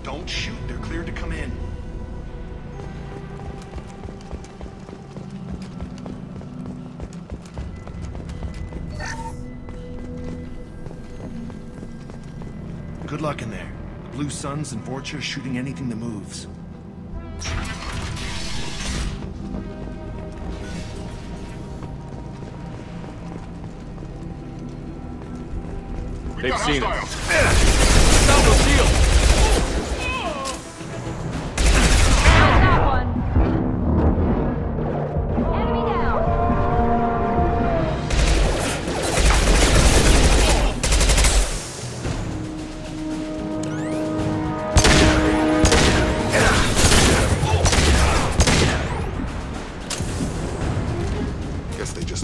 Don't shoot, they're cleared to come in. Good luck in there. The Blue Suns and Vorcha shooting anything that moves. They've seen us. Sound the shield!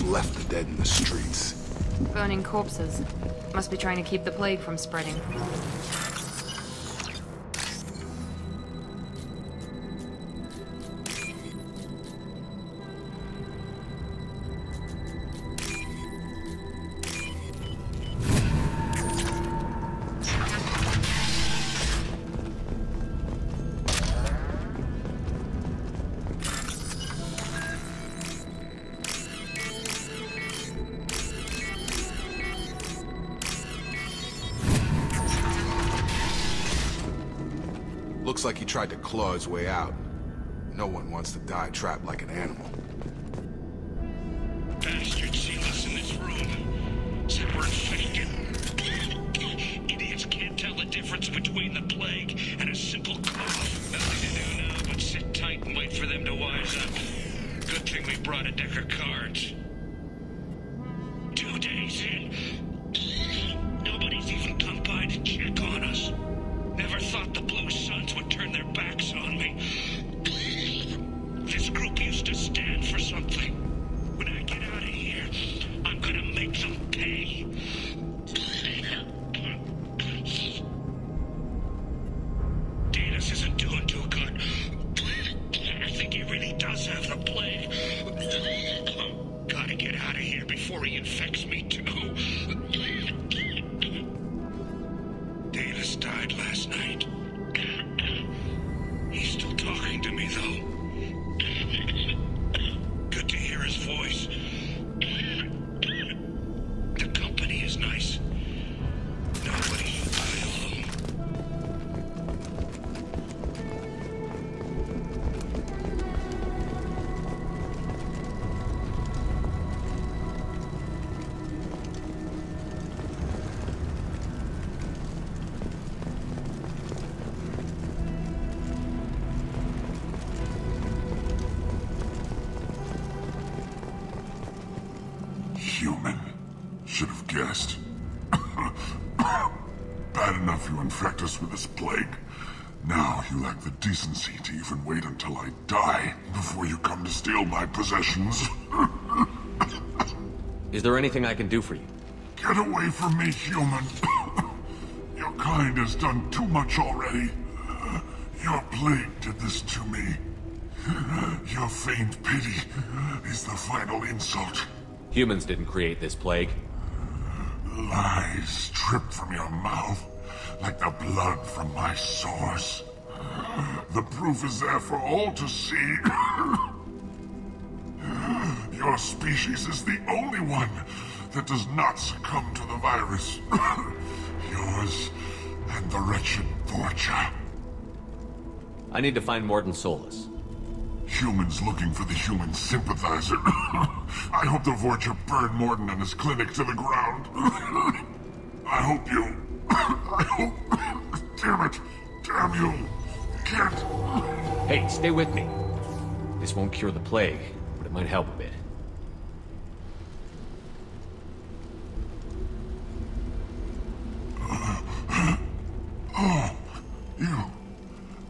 Left the dead in the streets. Burning corpses. Must be trying to keep the plague from spreading. Looks like he tried to claw his way out. No one wants to die trapped like an animal. Bastards see us in this room. Said we're infected. Idiots can't tell the difference between the plague and a simple cough. Nothing to do now but sit tight and wait for them to wise up. Good thing we brought a deck of cards. 2 days in. Nobody's even come by to check on us. Never thought the Blue Suns would turn their backs on me. This group used to stand for something. When I get out of here, I'm gonna make them pay. Danis isn't doing too good. I think he really does have the plague. Gotta get out of here before he infects me too. Danis died last night. He's still talking to me, though. Good to hear his voice. The company is nice. Nobody should die alone. Human. Should have guessed. Bad enough you infect us with this plague. Now you lack the decency to even wait until I die before you come to steal my possessions. Is there anything I can do for you? Get away from me, human. Your kind has done too much already. Your plague did this to me. Your feigned pity is the final insult. Humans didn't create this plague. Lies drip from your mouth like the blood from my sores. The proof is there for all to see. Your species is the only one that does not succumb to the virus. Yours and the wretched Vorcha. I need to find Mordin Solus. Humans looking for the human sympathizer. I hope the Vorcha burned Mordin and his clinic to the ground. I hope you... I hope... Damn it! Damn you! Can't... Hey, stay with me. This won't cure the plague, but it might help a bit.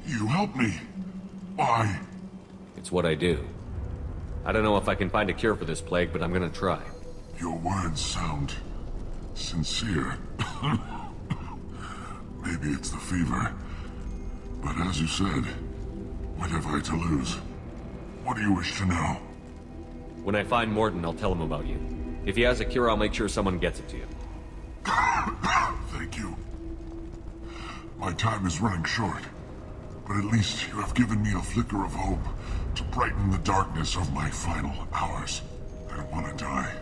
You helped me. Why? It's what I do. I don't know if I can find a cure for this plague, but I'm gonna try. Your words sound sincere. Maybe it's the fever. But as you said, what have I to lose? What do you wish to know? When I find Mordin, I'll tell him about you. If he has a cure, I'll make sure someone gets it to you. Thank you. My time is running short, but at least you have given me a flicker of hope to brighten the darkness of my final hours. I don't want to die.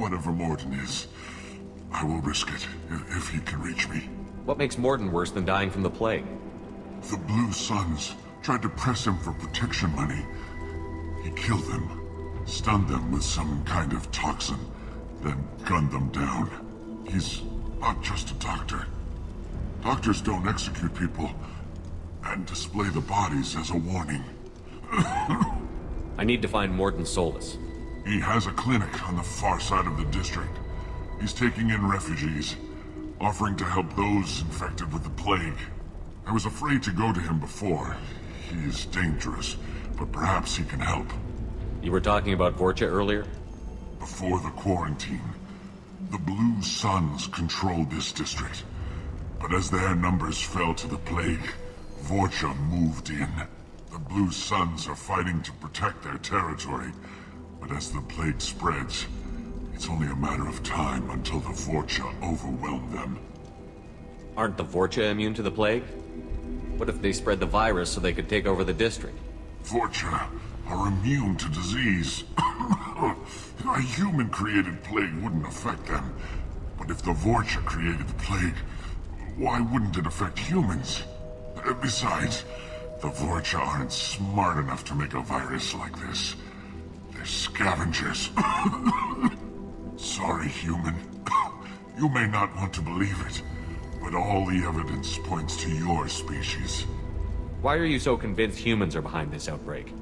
Whatever Mordin is, I will risk it if he can reach me. What makes Mordin worse than dying from the plague? The Blue Suns tried to press him for protection money. He killed them, stunned them with some kind of toxin, then gunned them down. He's not just a doctor. Doctors don't execute people and display the bodies as a warning. I need to find Mordin Solus. He has a clinic on the far side of the district. He's taking in refugees, offering to help those infected with the plague. I was afraid to go to him before. He is dangerous, but perhaps he can help. You were talking about Vorcha earlier? Before the quarantine, the Blue Suns controlled this district. But as their numbers fell to the plague, Vorcha moved in. The Blue Suns are fighting to protect their territory, but as the plague spreads, it's only a matter of time until the Vorcha overwhelm them. Aren't the Vorcha immune to the plague? What if they spread the virus so they could take over the district? Vorcha are immune to disease. A human-created plague wouldn't affect them. But if the Vorcha created the plague, why wouldn't it affect humans? Besides, the Vorcha aren't smart enough to make a virus like this. They're scavengers. Sorry, human. You may not want to believe it, but all the evidence points to your species. Why are you so convinced humans are behind this outbreak?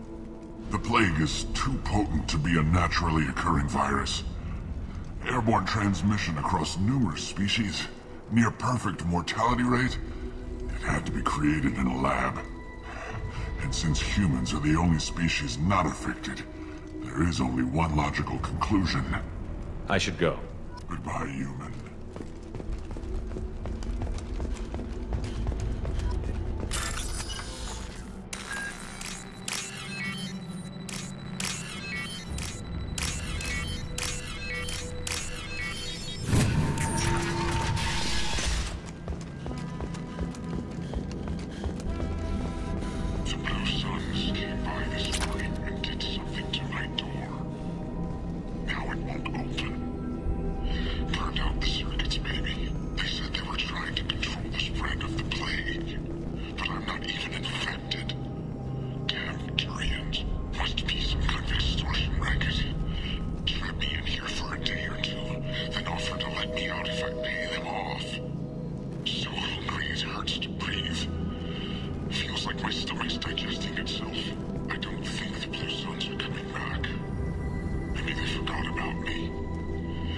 The plague is too potent to be a naturally occurring virus. Airborne transmission across numerous species, near perfect mortality rate. It had to be created in a lab. And since humans are the only species not affected, there is only one logical conclusion. I should go. Goodbye, human. The Blue Suns came by this morning and did something to my door. Now it won't open. Burned out the circuits, maybe. They said they were trying to control the spread of the plague. But I'm not even infected. Damn Turians. Must be some kind of extortion racket. Trap me in here for a day or two, then offer to let me out if I pay them off. So hungry it hurts to breathe. Feels like my stomach's digesting itself. I don't think the Blue Suns are coming back. Maybe they forgot about me.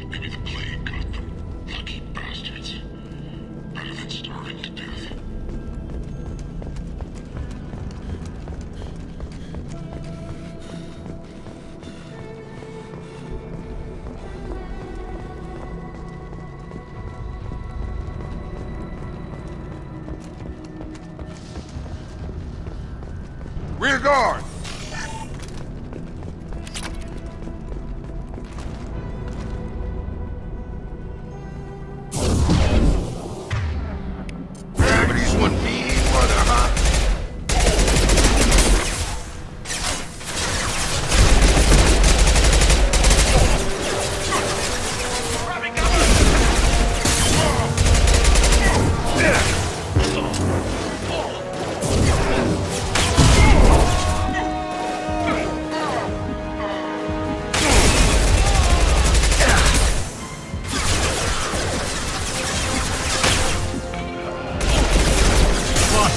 Maybe the plague got them. Lucky bastards. Better than starving to death. Rear guard! Gravity's one big mother, huh?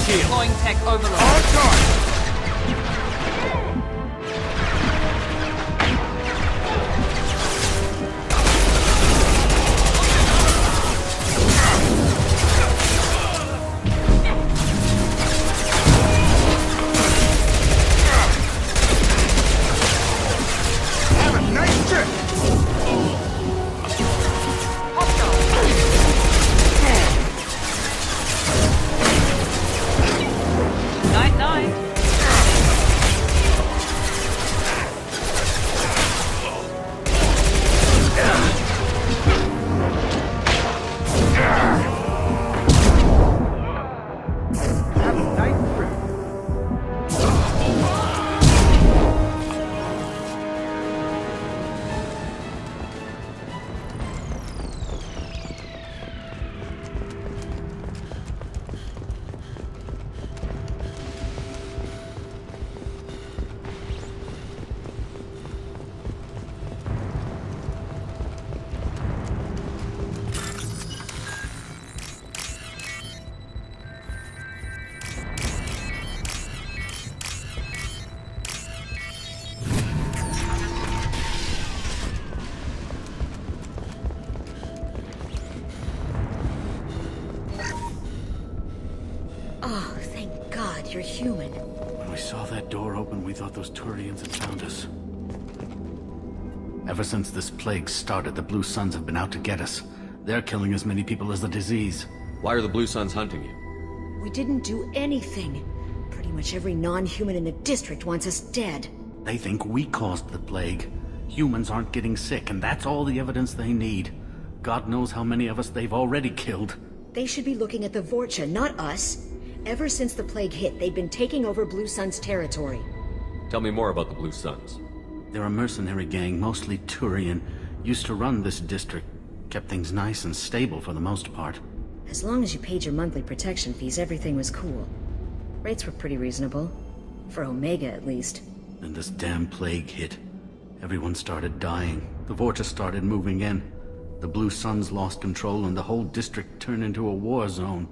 Deploying tech overload. On target! Oh, thank God you're human. When we saw that door open, we thought those Turians had found us. Ever since this plague started, the Blue Suns have been out to get us. They're killing as many people as the disease. Why are the Blue Suns hunting you? We didn't do anything. Pretty much every non-human in the district wants us dead. They think we caused the plague. Humans aren't getting sick, and that's all the evidence they need. God knows how many of us they've already killed. They should be looking at the Vorcha, not us. Ever since the plague hit, they've been taking over Blue Sun's territory. Tell me more about the Blue Suns. They're a mercenary gang, mostly Turian. Used to run this district. Kept things nice and stable for the most part. As long as you paid your monthly protection fees, everything was cool. Rates were pretty reasonable. For Omega, at least. Then this damn plague hit. Everyone started dying. The Vorcha started moving in. The Blue Suns lost control and the whole district turned into a war zone.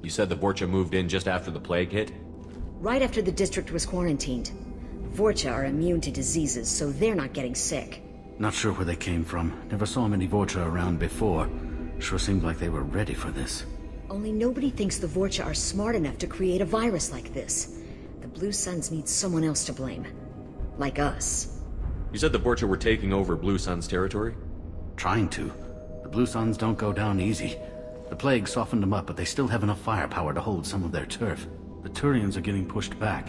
You said the Vorcha moved in just after the plague hit? Right after the district was quarantined. Vorcha are immune to diseases, so they're not getting sick. Not sure where they came from. Never saw many Vorcha around before. Sure seemed like they were ready for this. Only nobody thinks the Vorcha are smart enough to create a virus like this. The Blue Suns need someone else to blame. Like us. You said the Vorcha were taking over Blue Sun's territory? Trying to. The Blue Suns don't go down easy. The plague softened them up, but they still have enough firepower to hold some of their turf. The Turians are getting pushed back.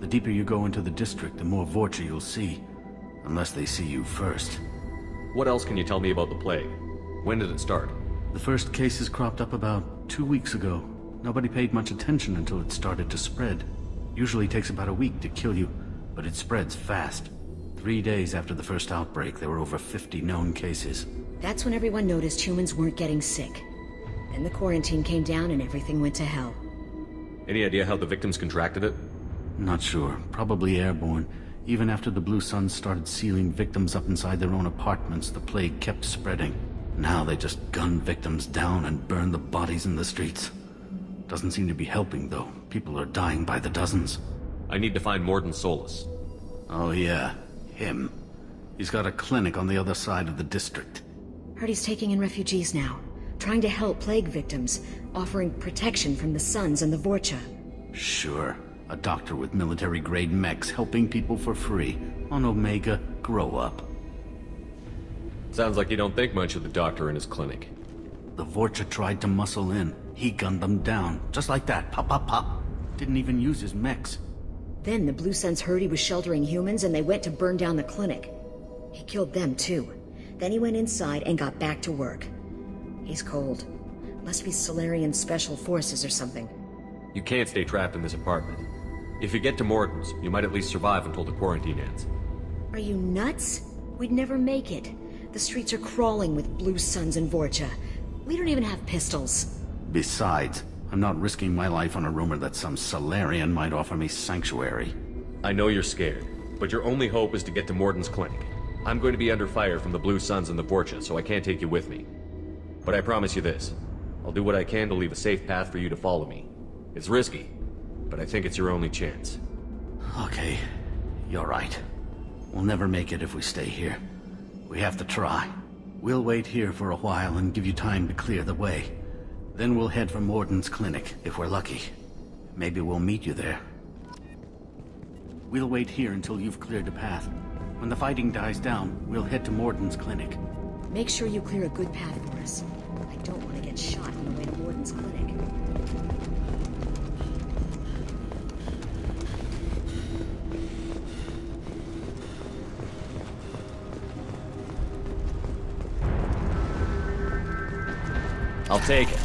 The deeper you go into the district, the more Vorcha you'll see. Unless they see you first. What else can you tell me about the plague? When did it start? The first cases cropped up about 2 weeks ago. Nobody paid much attention until it started to spread. Usually takes about a week to kill you, but it spreads fast. 3 days after the first outbreak, there were over 50 known cases. That's when everyone noticed humans weren't getting sick. Then the quarantine came down and everything went to hell. Any idea how the victims contracted it? Not sure. Probably airborne. Even after the Blue Suns started sealing victims up inside their own apartments, the plague kept spreading. Now they just gun victims down and burn the bodies in the streets. Doesn't seem to be helping, though. People are dying by the dozens. I need to find Mordin Solus. Oh yeah, him. He's got a clinic on the other side of the district. Heard he's taking in refugees now. Trying to help plague victims. Offering protection from the Suns and the Vorcha. Sure. A doctor with military-grade mechs helping people for free. On Omega, grow up. Sounds like you don't think much of the doctor in his clinic. The Vorcha tried to muscle in. He gunned them down. Just like that. Pop, pop, pop. Didn't even use his mechs. Then the Blue Suns heard he was sheltering humans and they went to burn down the clinic. He killed them too. Then he went inside and got back to work. He's cold. Must be Salarian Special Forces or something. You can't stay trapped in this apartment. If you get to Mordin's, you might at least survive until the quarantine ends. Are you nuts? We'd never make it. The streets are crawling with Blue Suns and Vorcha. We don't even have pistols. Besides, I'm not risking my life on a rumor that some Salarian might offer me sanctuary. I know you're scared, but your only hope is to get to Mordin's clinic. I'm going to be under fire from the Blue Suns and the Vorcha, so I can't take you with me. But I promise you this. I'll do what I can to leave a safe path for you to follow me. It's risky, but I think it's your only chance. Okay, you're right. We'll never make it if we stay here. We have to try. We'll wait here for a while and give you time to clear the way. Then we'll head for Mordin's clinic, if we're lucky. Maybe we'll meet you there. We'll wait here until you've cleared the path. When the fighting dies down, we'll head to Mordin's clinic. Make sure you clear a good path for us. I don't want to get shot on the way to Mordin's clinic. I'll take it.